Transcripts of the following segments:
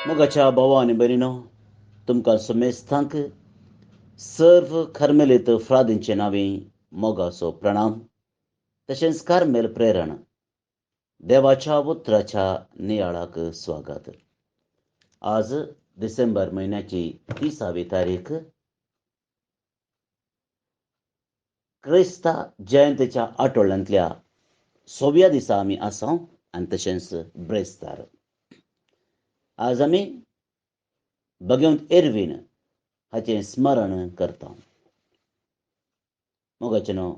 मोगाच्या भावा आनी भयणीनो, तुमकां समेस्तांक सर्व खरमेलीत फ्रादींचे नांवी मोगाचो प्रणाम. तशेंच कार्मेल प्रेरण देवाच्या उतराच्या नियाळाक स्वागत. आज डिसेंबर म्हयन्याची 30वी तारीख. क्रिस्ता जयंतीच्या आठवड्यांतल्या 6व्या दिसा आमी आसा आनी तशेंच ब्रेस्तार. आज आमी भगवंत एरवीन हाचें स्मरण करता. मोगाचेनो,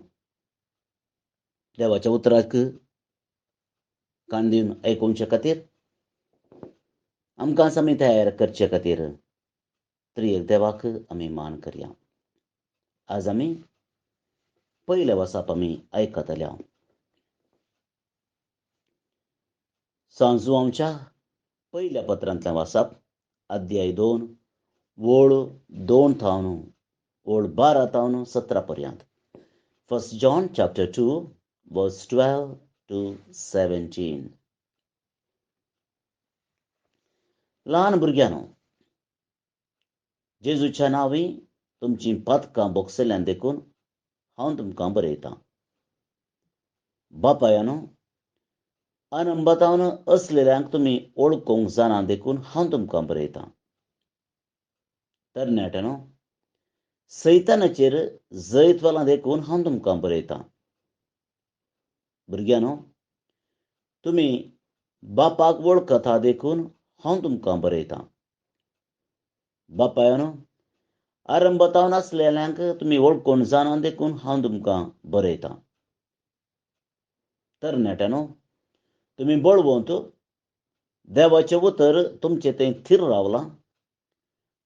देवाच्या उतराक कान दिवन आयकुचे खातीर आमकां आमी तयार करचे खातीर त्रियेक देवाक आमी मान करया. आज आमी पयले वचप आमी आयकतल्या. सांजुआंवच्या पयल्या पत्रांतलें वाचप, अध्याय 2, ओळ 2 थावन ओळ 12 थावन 17 पर्यंत. 1 John chapter 2 verse 12 to 17. ल्हान भुरग्यांनो, जेजूच्या नांवी तुमची पातकां बोगसल्ल्यान देखून हांव तुमकां बरयतां. बापायानो, अनंबतावन असलेल्यांक तुमी ओळखूंक जाणा देखून हांव तुमकां बरयतां. तरणाट्यानो, सैतानाचेर जैतवलां देखून हांव तुमकां बरयतां. भुरग्यांनो, तुमी बापाक वळखता देखून हांव तुमकां बरयतां. बापायानो, आरंभतावन आसलेल्यांक तुमी वळखून जाणा देखून हांव तुमकां बरयतां. तरणाट्यानो, तुमी बळवंत देवाचें उतर तुमचे थंय थीर रावलां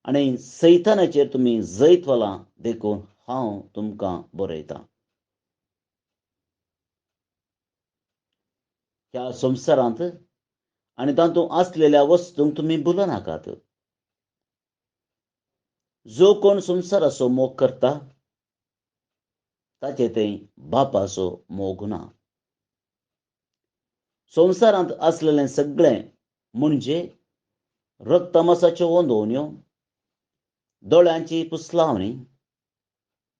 आनी सैतानाचेर तुमी जैतवलां देखून हांव तुमकां बरयतां. ह्या संवसारांत आनी तातूंत आसलेल्या वस्तूंक तुमी भुलनाकात. जो कोण संवसाराचो मोग करता ताचे थंय बापाचो मोग ना. संवसारांत आसलेलें सगळें म्हणजे रक्तमांसाच्यो वंदोवण्यो, दोळ्यांची पुसलावणी,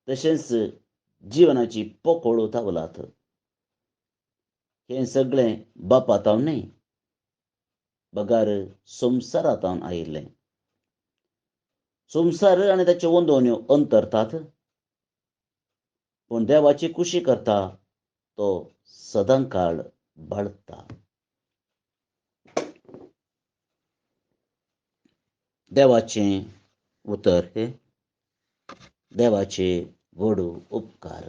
तशेंच जिवनाची पोकळ तावलात. हें सगळें बापातावन न्हय, बगार संवसारांतावन आयिल्लें. संवसार आनी ताच्यो वंदोवण्यो अंतरतात, पूण देवाची कुशी करता तो सदांकाळ बाळगता. देवाचें उतर हे देवाचे व्हड उपकार.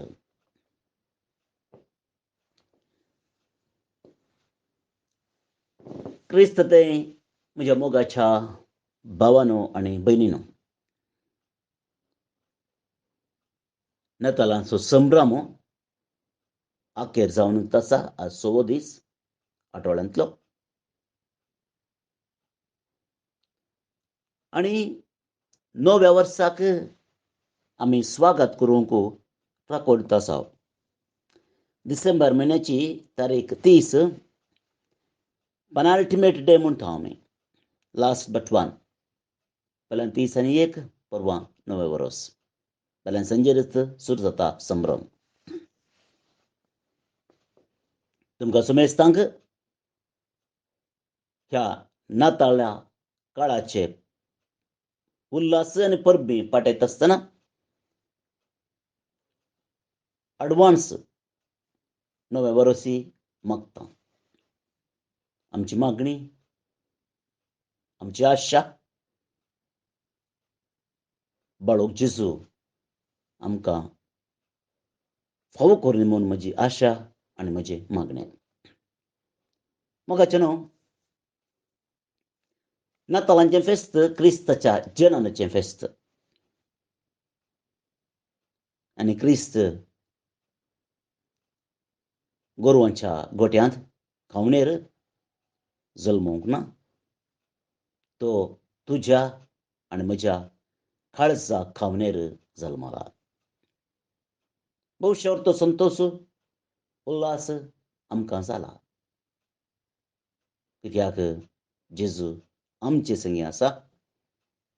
क्रिस्त ते म्हज्या मोगाच्या भावानो आनी भयणीनो, नेतालांचो संभ्रम आखेर जावन आसा. आज 6वो दीस आठवड्यांतलो. आनी नव्या वर्साक आमी स्वागत करूंक प्राकोडत आसा. डिसेंबर म्हयन्याची तारीख 30 पेनाल्टिमेट डे म्हणटा आमी. Last but one. फाल्यां 30 आनी 1, परवां नवें वर्स. फाल्यां संजेरच सुरू जाता संभ्रम. तुमकां समेस्तांक ह्या नाताळा काळाचे उल्हास आनी परबी पाटयत आसतना एडवान्स नवें वर्सी मागता. आमची मागणी, आमची आशा, बाळोक जेजू आमकां फावो करूं म्हूण म्हजी आशा आनी म्हजें मागणें. मोगाचेनो, नाताळांचें फेस्त क्रिस्ताच्या जल्माचें फेस्त. आनी क्रिस्त गोरवांच्या गोट्यांत खावणेर जल्मूंक ना. तो तुज्या आनी म्हज्या काळजा खावणेर जल्मला. भोवशेवर तो संतोश उल्हास आमकां जाला, कित्याक जेजू आमचे संगी आसा.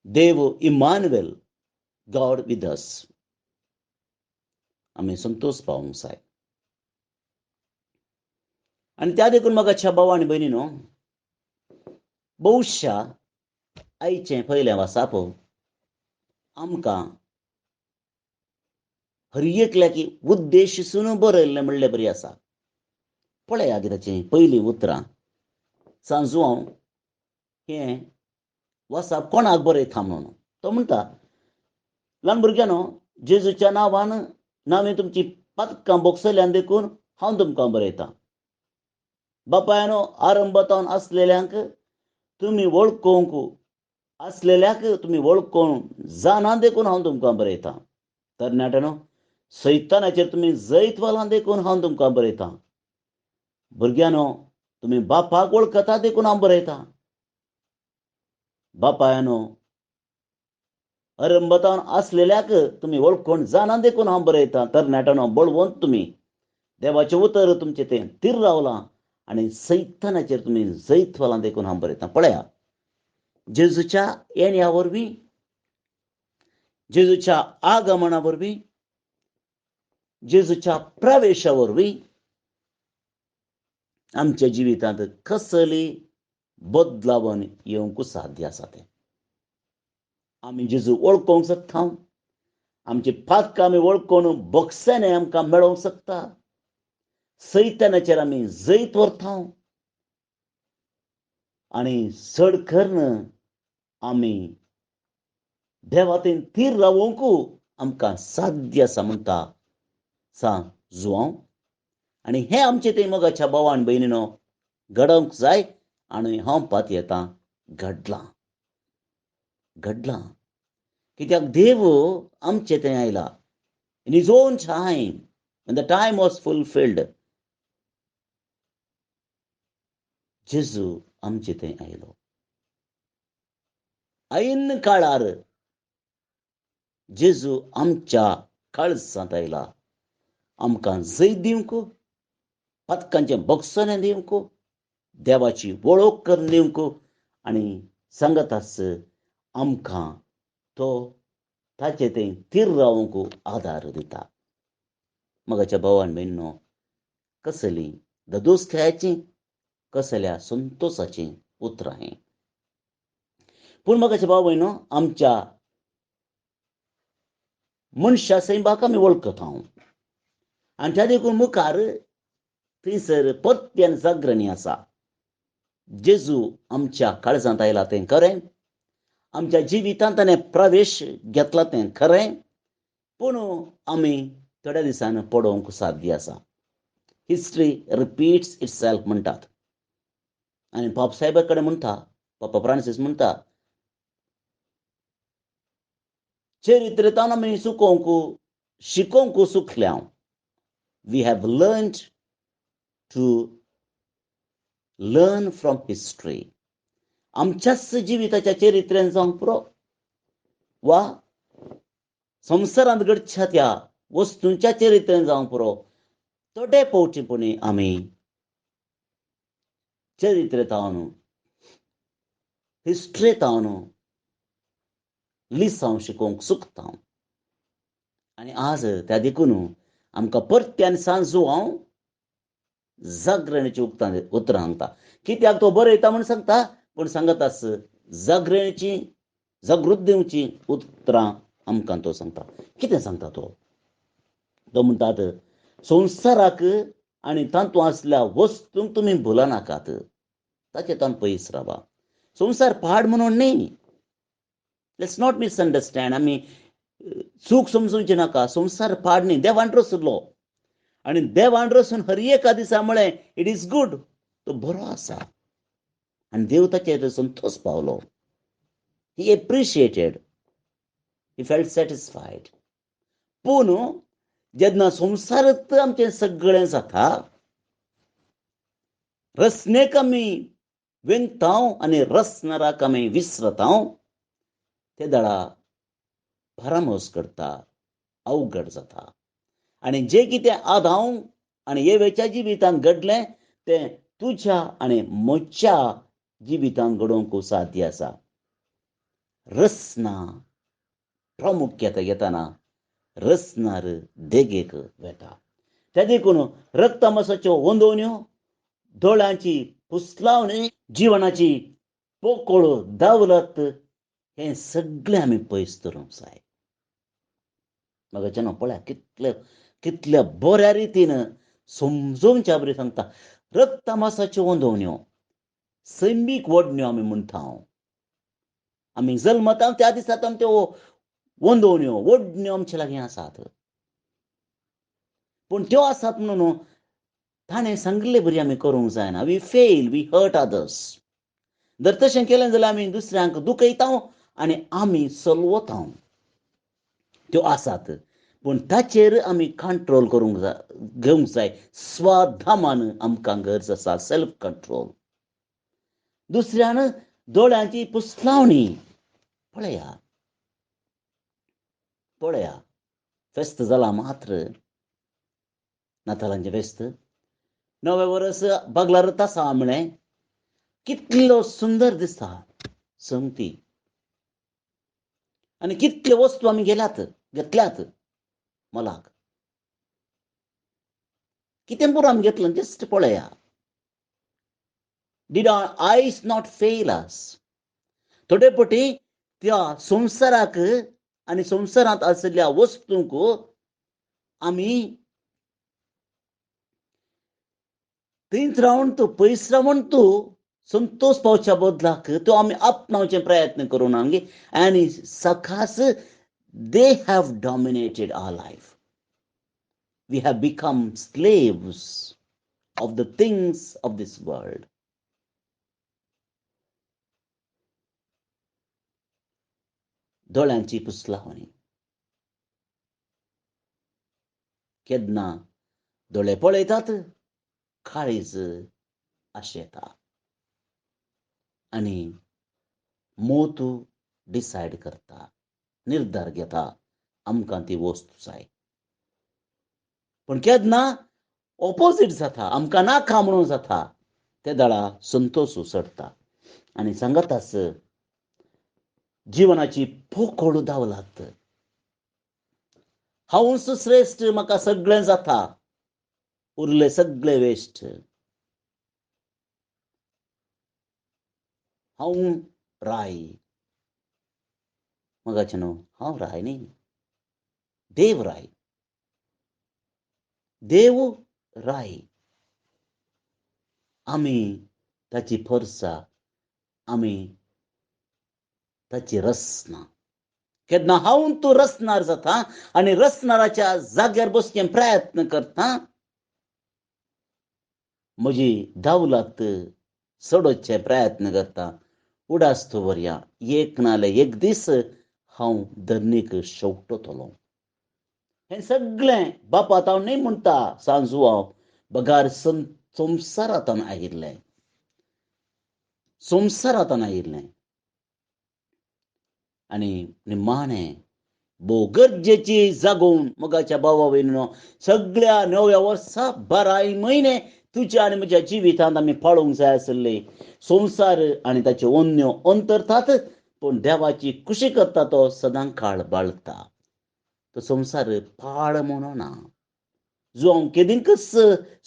देव इमानुएल, गॉड विथ अस. आमी संतोष पावूंक जाय. आनी त्या देखून म्हाका भाव आनी भयणीनो, भविश्या आयचें पयलें वाचाप आमकां हर एकल्याकी उद्देशून बरयल्लें म्हणलें बरी आसा. पळया कितें पयलीं उतरां सांजू हांव हें वाचप कोणाक बरयता म्हणून. तो म्हणटा, ल्हान भुरग्यानो, जेजूच्या नांवान नांवे तुमची पातकां बोगसल्ल्यान देखून हांव तुमकां बरयतां. बापायनो, आरंभतावन आसलेल्यांक तुमी वळखूंक आसलेल्याक तुमी वळखूंक जाना देखून हांव तुमकां बरयतां. तरणाट्यानो, सैतानाचेर तुमी जैत वालां देखून हांव तुमकां बरयतां. भुरग्यानो, तुमी बापाक वळखता देखून हांव बरयतां. बापायनो, अरंभतावन आसलेल्याक तुमी वळखून जाना देखून हांव बरयतां. तरणाट्यानो, बळवंत तुमी देवाचें उतर तुमचें तें तीर रावलां आनी सैतानाचेर तुमी जैत वालां देखून हांव बरयतां. पळया, जेजूच्या येण्या वरवीं, जेजूच्या आगमना वरवीं, जेजूच्या प्रवेशा वरवीं आमच्या जिवितांत कसली बदलावण येवंक साध्य आसा तें. आमी जेजू वळखूंक शकता. आमची पातकां आमी वळखून बोगसांनी आमकां मेळोवंक शकता. सैतानाचेर आमी जैत व्हरता आनी चड करून आमी देवातें तीर रावोंक आमकां साध्य आसा म्हणटा सांजू हांव. आनी हें आमचें तें मोगाच्या भावान भयणीनो घडोवंक जाय. आनी हांव पातयेतां घडलां. कित्याक देव आमचें तें आयला. In his on time, when the time was fulfilled, जेजू आमचें तें आयलो. ऐन काळार जेजू आमच्या काळजांत आयला. आमकां जैत दिवंक, पातकांचें बोगसोलें दिवंक, देवाची वळख करून दिवंक आनी सांगतास आमकां तो ताचें तें तीर रावंक आदार दिता. मोगाच्या भावान भयणीनो, कसली ददोसक्याची, कसल्या संतोषाची उतरां हें. पूण मोगाच्या भाव भयणीनो, आमच्या मनशा सैबाक आमी वळखता आनी त्या देखून मुखार थंयसर परत्यान जागरणी आसा. जेजू आमच्या काळजांत आयला तें खरें. आमच्या जिवितांत ताणें प्रवेश घेतला तें खरें. पूण आमी थोड्या दिसांनी पडोवंक साध्य आसा. हिस्ट्री रिपीट्स इटसेल्फ म्हणटात. आनी पाप साहेबा कडेन म्हणटा, पापा फ्रांसीस म्हणटा, चरित्रतान आमी शिकोवंक सुखल्या. We have learned to learn from history. आमच्याच जिविताच्या चरित्रेन जावंक पुरो वा संवसारांत घडच्या त्या वस्तूंच्या चरित्रेन जावंक पुरो, थोडे फावटीपणी आमी चरित्रेतावन, हिस्ट्रेतावन लिसांव शिकोवंक सुखता. आनी आज त्या देखून आमकां परत्यान सांजू हांव जागरणेची उतरां सांगता. कित्याक तो बरयता म्हूण सांगता, पूण सांगतास जागरणेची, जागृतीची उतरां आमकां तो सांगता. कितें सांगता तो? तो म्हणटात, संवसाराक आनी तातूंत आसल्या वस्तूंक तुमी भुलनाकात, ताचेतान पयस रावा. संवसार पाड म्हणून न्ही. Let's not misunderstand. आमी चूक समजूंची नाका. संवसार पाड न्ही, देवान रचलो. आनी देवान रचून हर एका दिसा म्हळें इट इज गूड, तो बरो आसा. आनी देव ताचेर संतोष पावलो. ही एप्रिशिएटेड, ही फेल्ट सॅटिस्फायड. पूण जेन्ना संवसारांत आमचें सगळें जाता, रचनेक आमी वेंगता आनी रचणाराक आमी विसरता, ते दळा भरामोस करता, अवघड जाता. आनी जें कितें आदांव आनी येवेच्या जिवितांत घडलें तें तुज्या आनी म्हज्या जिवितांत घडोवंक साध्य आसा. रस ना प्रामुख्यता घेतना रसनार देगेक वेता. त्या देखून रक्तमांसाच्यो वंदवण्यो, दोळ्यांची पुसलावणी, जिवनाची पोकळ दावलत हे सगळें आमी पयस दवरूंक जाय. मगाच्यान पळया कितल्या बऱ्या रितीन समजोवच्या बरी सांगता. रक्तमांसाच्यो वंदवण्यो, सैमीक वडण्यो आमी म्हणटा. आमी जल्मता त्या दिसांत त्यो वंदवण्यो वडण्यो आमचे लागीं आसात. पूण त्यो आसात म्हणून ताणें सांगिल्ले बरी आमी करूंक जायना. We fail, we hurt others. जर तशें केलें जाल्यार आमी दुसऱ्यांक दुखयता आनी आमी चलवता. त्यो आसात, पूण ताचेर आमी कंट्रोल करूंक घेवंक जाय. स्वाधामान आमकां गरज आसा, सेल्फ कंट्रोल. दुसऱ्यान दोळ्यांची पुसलावणी. पळया फेस्त जाला मात्र नातालांचें फेस्त. नवे वर्स बागलार तासा म्हळें कितलो सुंदर दिसता संगती. आनी कितले वस्तू आमी घेतल्यात मोलाक. कितें पुरो आमी घेतलं जस्ट पळया. Did our eyes not fail us? थोडे पटी त्या संवसाराक आनी संवसारांत आशिल्ल्या वस्तूंक आमी थंयच रावन तूं पयस रावन तूं संतोष पावच्या बदलाक त्यो आमी आपणावचे प्रयत्न करूं ना. आनी सखास they have dominated our life. We have become slaves of the things of this world. दोळ्यांची पुसलावणी. केन्ना दोळे पळयतात काळीज आशेता आनी मोत डिसायड करता, निर्धार घेता आमकां ती वस्त जाय. पूण केन्ना ऑपोजीट जाता, आमकां नाका म्हणून जाता. ते दाळा संतोश उसडटा आनी सांगातास जिवनाची पोकळ दावलात. हांवूच श्रेश्ठ, म्हाका सगळें जाता, उरले सगळे वेस्ट. हांव राय. मगाचे न्हू, हांव राय न्ही, देव राय. देव राय. आमी ताची फरसा, आमी ताची रसना. केन्ना हांव तूं रसनार जाता आनी रसनाराच्या जाग्यार बसचे प्रयत्न करता, म्हजी दावलत सोडोवचे प्रयत्न करता. उडास तूं वरया, एक नाल्यार एक दीस हांव धरणीक शेवटतलो. हें सगळें बापात हांव न्ही म्हणटा सांजू हांव, बगार संवसारांतल्यान आयिल्लें. संवसारांतल्यान आयिल्लें आनी निमाणें भोव गरजेची जागोवन मोगाच्या भावा भयणीनो, सगळ्या नव्या वर्सा 12 म्हयने तुज्या आनी म्हज्या जिवितांत आमी पाळोवंक जाय आसले. संवसार आनी ताच्यो वन्यो अंतरतात, पूण देवाची खुशी करता तो सदां काळ बाळगता. तो संवसार पाड म्हणना. जो हांव केदींकच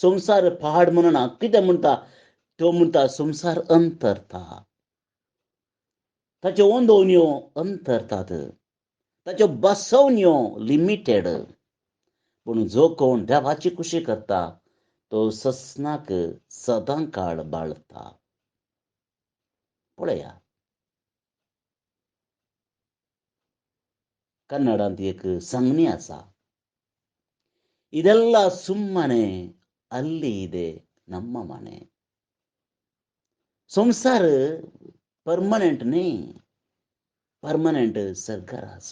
संवसार पाड म्हणना. कितें म्हणटा तो? म्हणटा संवसार अंतरता, ताच्यो वंदवण्यो अंतरतात, ताच्यो बसवण्यो लिमिटेड. पूण जो कोण देवाची खुशी करता तो ससनाक सदां काळ बाळगता. पळया, कन्नडांत एक सांगणी आसा, ಇದೆಲ್ಲ ಸುಮ್ಮನೆ ಅಲ್ಲಿ ಇದೆ ನಮ್ಮ ಮನೆ. संवसार परमनंट न्ही, परमनंट सरकारास.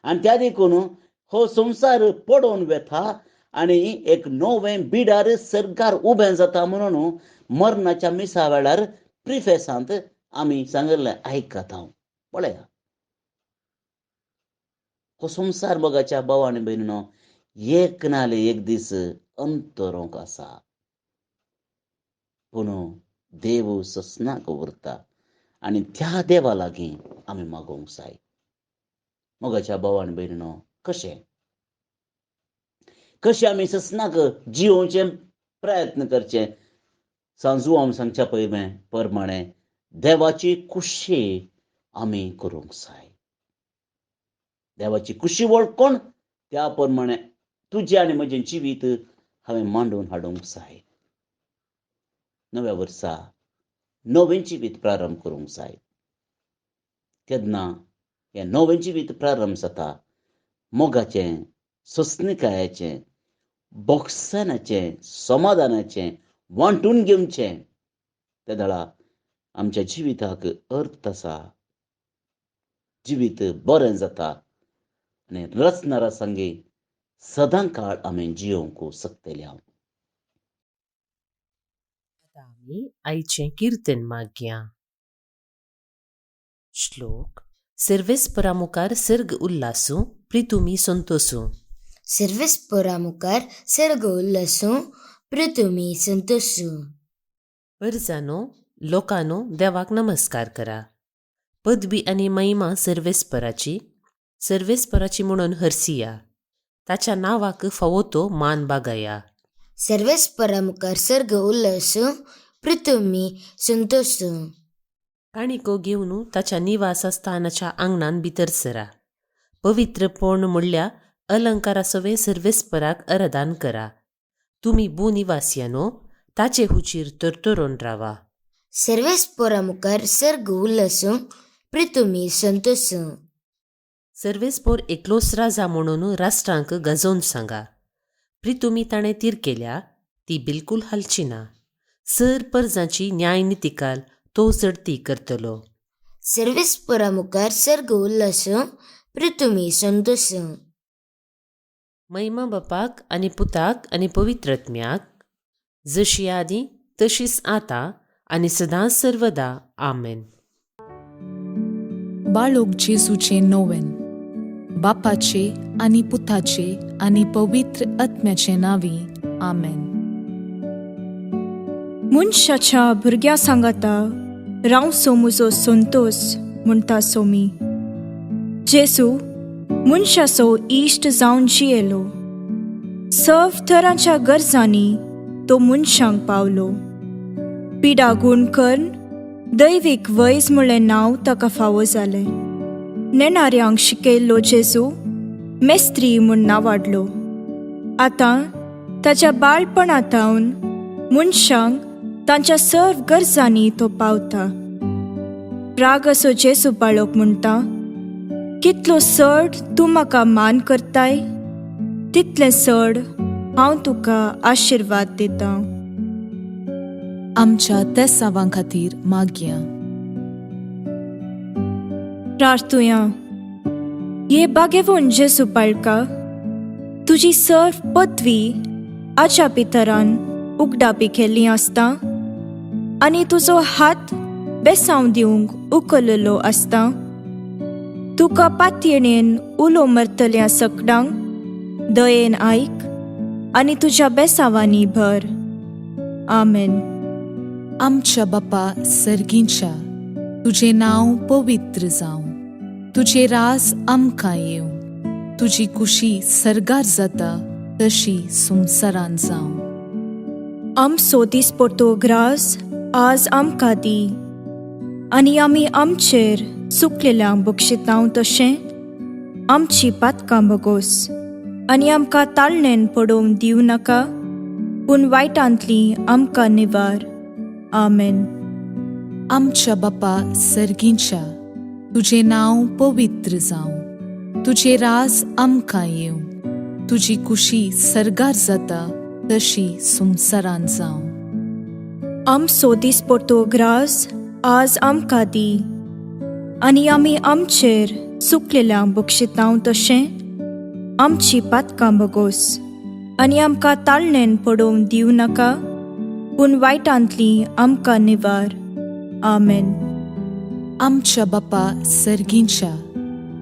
आनी त्या देखून हो संवसार पडोवन वेता आनी एक नवें बिडार सरकार उबें जाता म्हणून मरणाच्या मिसा वेळार प्रिफेसांत आमी सांगिल्लें आयकता. पळया, हो संवसार मोगाच्या भावा आनी भयणीनो एक नाल्यार एक दीस अंतरोंक आसा. पूण देव ससनाक उरता आणि त्या देवा लागीं आमी मागोवंक जाय. मोगाच्या भाव आनी भयणीनो, कशें आमी ससनाक जिवोवचे प्रयत्न करचे. सांजू हांव सांगच्या प्रमाणे देवाची खुशी आमी करूंक जाय. देवाची खुशी वळखून त्या प्रमाणे तुजें आनी म्हजें जिवीत हांवें मांडून हाडूंक जाय. नव्या वर्सा नवें जिवीत प्रारंभ करूंक जाय. केन्ना हें नवें जिवीत प्रारंभ जाता मोगाचें, ससनीकायेचें, भोगसनाचें, समाधानाचें, वांटून घेवचें. त्या वेळा आमच्या जिविताक अर्थ आसा. जिवीत बरें जाता आनी रचना रसांगी सदां काळ आमी जियोंक शकतले. आता आमी आयचें कीर्तन मागया. श्लोक. सर्वेस्परा मुखार सर्ग उल्लासूं, प्रितुमी संतोसूं. सर्वेस्परा मुखार सर्ग उल्लासूं, प्रितुमी संतोसूं. वर्जानो, लोकांनो, देवाक नमस्कार करा. पदवी आनी महिमा सर्वेस्पराची म्हणून हरसिया. ताच्या नावाक फावो तो मान बागाया. सर्वेस्परा मुखार सर्ग उल्लासूं, प्रितुमी संतोसूं. काणिको घेवन ताच्या निवासस्थानाच्या आंगणान भितर सरा. पवित्रपण म्हणल्यार अलंकारासोवे सर्वेस्पराक आराधन करा. तुमी भूनिवासियानो, ताचे हुचीर तरतरोन रावा. सर्वेस्परा मुखार सर्ग उल्लासूं, प्रितुमी संतोसूं. सर्वेस्पोर एकलोच राजा म्हणून राष्ट्रांक गाजोवन सांगा. प्रितुमी ताणें तीर केल्या ती बिलकूल हालची ना. सर परजांची न्याय नितिकाल तो चडती करतलो. सर्वेस्परा मुखार सर्ग उल्लासूं, प्रितुमी संतोसूं. महिमा बापाक आनी पुताक आनी पवित्रत्म्याक, जशी आदी तशीच आता आनी सदांच सर्वदा. आमेन. बाळोक जेजूचे नोवेन. बापाचे आनी पुताचे आनी पवित्र आत्म्याचे नावी. आमेन. मनशाच्या भुरग्या सांगाता रावसो म्हजो संतोष म्हणटा सोमी. जेजू मनशाचो इश्ट जावन जियेलो. सर्व तरांच्या गरजांनी तो मनशांक पावलो. पिडा गूण करून दैवीक वैज म्हणलें नांव ताका फावो जालें. नेणाऱ्यांक शिकयल्लो जेजू मेस्त्री म्हूण नांवाडलो. आतां ताच्या बाळपणांतावन मनशांक तांच्या सर्व गरजांनी तो पावता. राग असो जेजू बाळोक म्हणटा, कितलो चड तूं म्हाका मान करताय, तितलें चड हांव तुका आशिर्वाद दितां. आमच्या तेसावां खातीर मागया. प्रार्थुया. ये बागेवून जेजू बाळका, तुजी सर्व पदवी आच्या पितरान उगडापी केल्ली आसता आनी तुजो हात बेसांव दिवंक उखललो आसता. तुका पातयेणेन उलो मरतल्या सकडांक दयेन आयक आनी तुज्या बेसावांनी भर. आमेन. आमच्या बापा सर्गींच्या, तुजें नांव पवित्र जावं. तुजें राज आमकां येवं. तुजी कुशी सर्गार जाता तशी संवसारान जावं. आमचो दिसपट्टो ग्रास आज आमकां दी. आनी आमी आमचेर चुकलेल्यांक बक्षितांव तशें आमची पातकां बगोस. आनी आमकां ताळणेन पडोवंक दिवं नाका, पूण वायटांतली आमकां निवार. आमेन. आमच्या बापा सर्गींच्या, तुजें नांव पवित्र जावं. तुजें राज आमकां येवं. तुजी कुशी सर्गार जाता तशी संवसारान जावं. आमचो दिसपट्टो ग्रास आज आमकां दी. आनी आमी आमचेर चुकलेल्यांक बक्षितांव तशें आमची पातकां बगोस. आनी आमकां ताळणेन पडोवंक दिवं नाका, पूण वायटांतली आमकां निवार. आमेन. आमच्या बापा सर्गींच्या,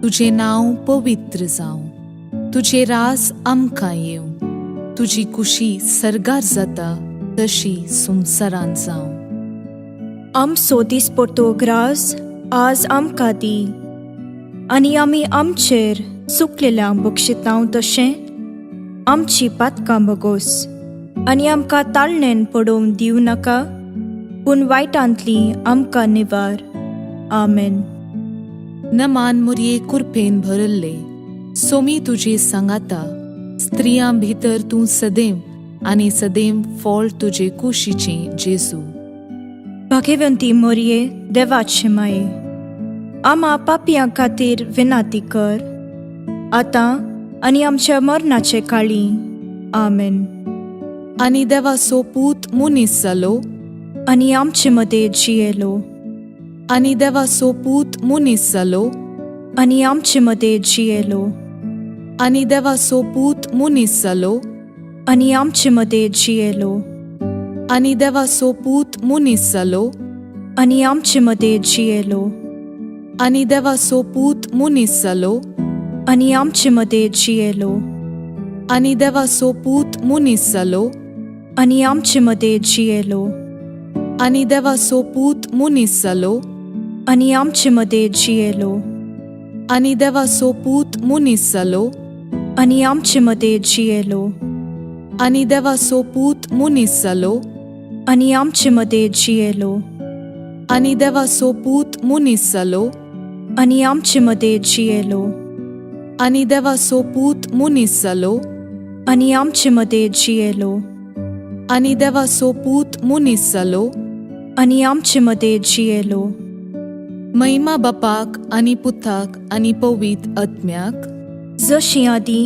तुजें नांव पवित्र जावं. तुजें राज आमकां येवं. तुजी कुशी सर्गार जाता तशी संवसारान जावं. आम सोदीस पडतो ग्रास आज आमकां दी आनी आमी आमचेर सुकलेल्यांक बक्षितांव तशें आमची पातकां बगोस आनी आमकां ताळणेन पडोवंक दिवं नाका पूण वायटांतली आमकां निवार. आमेन. नमान मुरये कुरपेन भरल्ले सोमी तुजे सांगाता स्त्रियां भितर तूं सदैव आनी सदैव फळ तुजे कुशीचें जेजू. भाग्यवंती मोरये देवाचे माये आमा पापियां खातीर विनाती कर आतां आनी आमच्या मरणाचे काळी. आमेन. आनी देवाचो पूत मुनीस जालो आनी आमचे मदें जियेलो आनी देवाचो पूत मुनीस जालो आनी आमचे मदें जियेलो आनी देवाचो पूत मुनीस जालो आनी आमचे मदें जियेलो आनी देवाचो पूत मुनीस जालो आनी आमचे मदें जियेलो आनी देवाचो पूत मुनीस जालो आनी आमचे मदें जियेलो आनी देवाचो पूत मुनीस जालो आनी आमचे मदें जियेलो आनी देवाचो पूत मुनीस जालो आनी आमचे मदें जियेलो आनी देवाचो पूत मुनीस जालो आनी आमचे मदें जियेलो आनी देवाचो पूत मुनीस जालो आनी आमचे मदें जियेलो आनी देवाचो पूत मुनीस जालो आनी आमचे मदें जियेलो आनी देवाचो पूत मुनीस जालो आनी आमचे मदें जियेलो आनी देवाचो पूत मुनीस जालो आनी आमचे मदें जियेलो. महिमा बापाक आनी पुताक आनी पवित्र आत्म्याक जशी आदी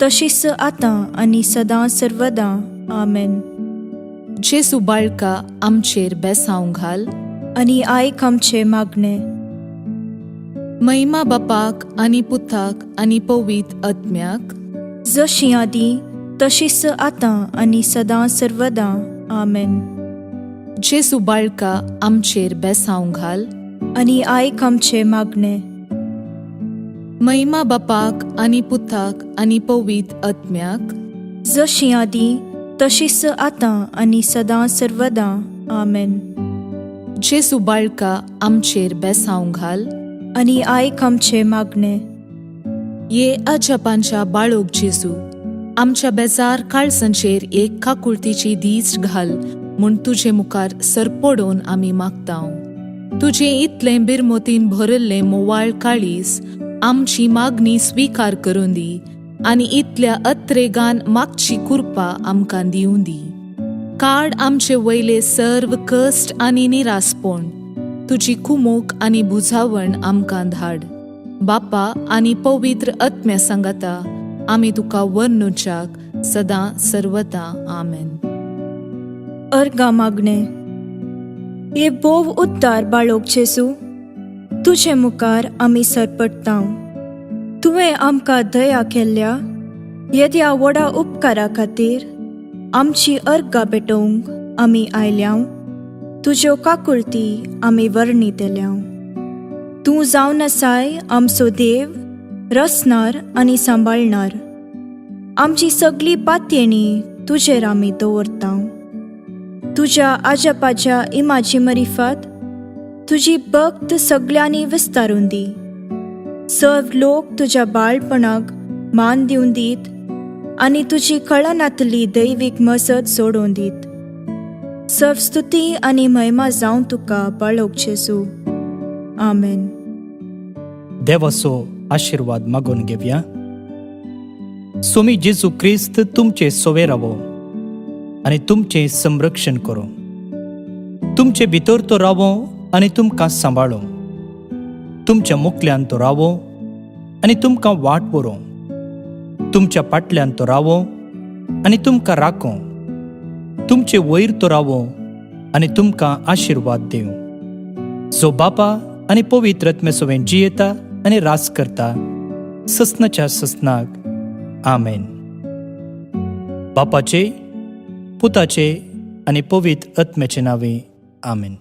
तशीच आतां आनी सदां सर्वदां. आमेन. जेजू बाळका आमचेर बेसांव घाल आनी आयक आमचे मागणे. महिमा बापाक आनी पुताक आनी पवित्र आत्म्याक जशी आदी तशीच आतां आनी सदां सर्वदां. आमेन. जेजू बाळका आमचेर बेसांव घाल आनी आयक आमचे मागणे. महिमा बापाक आनी पुताक आनी पवित्र आत्म्याक जशी आदी तशीच आतां आनी सदां सर्वदां. आमेन. जेजू बाळका आमचेर बेसांव घाल आनी आयक आमचे मागणे. ये अजापांच्या बाळोक जेजू आमच्या बेजार काळजांचेर एक काकुळतीची दीस घाल म्हूण तुजे मुखार सरपडोवन आमी मागतांव. तुजे इतलें बिरमोतीन भरल्लें मोवाळ काळीज आमची मागणी स्विकार करून दी आनी इतल्या अत्रेगान मागची कृपा आमकां दिवं दी. काड आमचे वयले सर्व कश्ट आनी निरासपण तुजी कुमोक आनी बुजावण आमकां धाड. बापा आनी पवित्र आत्म्या सांगाता आमी तुका वर्णुच्याक सदां सर्वदां. आमेन. अर्गा मागणे. ये बोव उद्दार बाळोक जेजू तुजे मुखार आमी सरपडटांव. तुवें आमकां दया केल्ल्या येद्या व्हडा उपकारा खातीर आमची अर्गां भेटोवंक आमी आयल्याव. तुज्यो काकुळटी आमी वर्णितल्यांव. तूं जावन आसाय आमचो देव रचणार आनी सांबाळणार. आमची सगळी पातयेणी तुजेर आमी दवरतांव. तुज्या आजापाच्या इमाची मरिफात तुजी भक्त सगळ्यांनी विस्तारून दी. सर्व लोक तुज्या बाळपणाक मान दिवन दीत आनी तुजी कळनातली दैवीक मजत सोडून दीत. सर्व स्तुती आनी महिमा जावं तुका बाळोक जेजू. आमेन. देवाचो आशीर्वाद मागून घेवया. सोमी जेजू क्रिस्त तुमचे सोवे रावो आनी तुमचे संरक्षण करो. तुमचे भितर तो रावो आनी तुमकां सांबाळो. तुमच्या मुखल्यान तो रावो आनी तुमकां वाट व्हरो. तुमच्या फाटल्यान तो रावो आनी तुमकां राखो. तुमचे वयर तो रावो आनी तुमकां आशीर्वाद दिवं. जो बापा आनी पवित्र आत्म्या सोबेन जियेता आनी रास करता ससनाच्या ससनाक. आमेन. बापाचे पुताचे आनी पवित्र आत्म्याचे नावे. आमेन.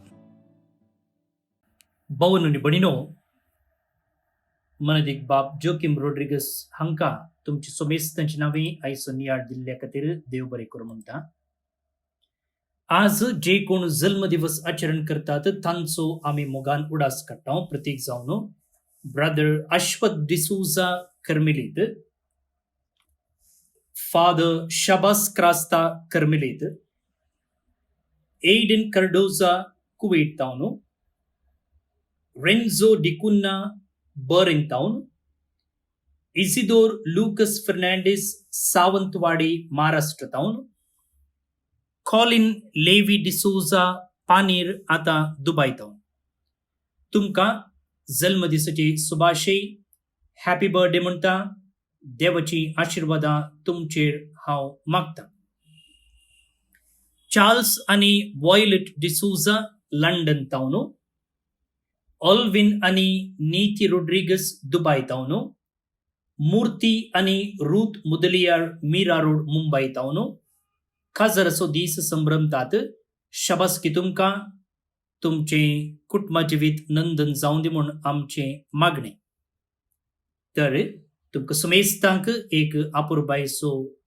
भावन आनी भणीनो, मनदीक बाब जोकिम रोड्रिगस हांकां तुमची सोमेस्तांची नांवी आयचो नियाळ दिल्ल्या खातीर देव बरें करूं म्हणटा. आज जे कोण जन्म दिवस आचरण करतात तांचो आम्ही मोगान उडास काडटा प्रत्येक जावन ब्रदर अश्वथ डिसूजा कर्मिलीत, फादर शबास क्रास्ता कर्मिलीत, एडन कार्डोजा कुवेट तावन, रेंजो डिकुन्ना बर्न तावन, इसिदोर लूकस फर्नांडिस सावंतवाडी महाराष्ट्र तावन, कॉलिन लेवी डिसोजा पानीर आता दुबय तावन. तुमकां जल्मदिसाची सुभाशय, हॅपी बर्थडे म्हणटा. देवाची आशीर्वादां तुमचेर हांव मागतां. चार्ल्स आनी वॉयलेट डिसोजा लंडन तावन, ऑल्विन आनी नीती रोड्रिगस दुबय तावन, मूर्ती आनी रूथ मुदलियार मीरा रोड मुंबय तावन खाजराचो दीस संभ्रमतात. शाबासकी तुमकां. तुमचे कुटुंबा जिवीत नंदन जावं दी म्हूण आमचे मागणे. तर तुमकां सुमेस्तांक एक आपुरबायेचो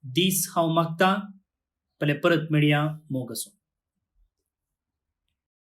दीस हांव मागतां. परत मेळया मोग आसूं.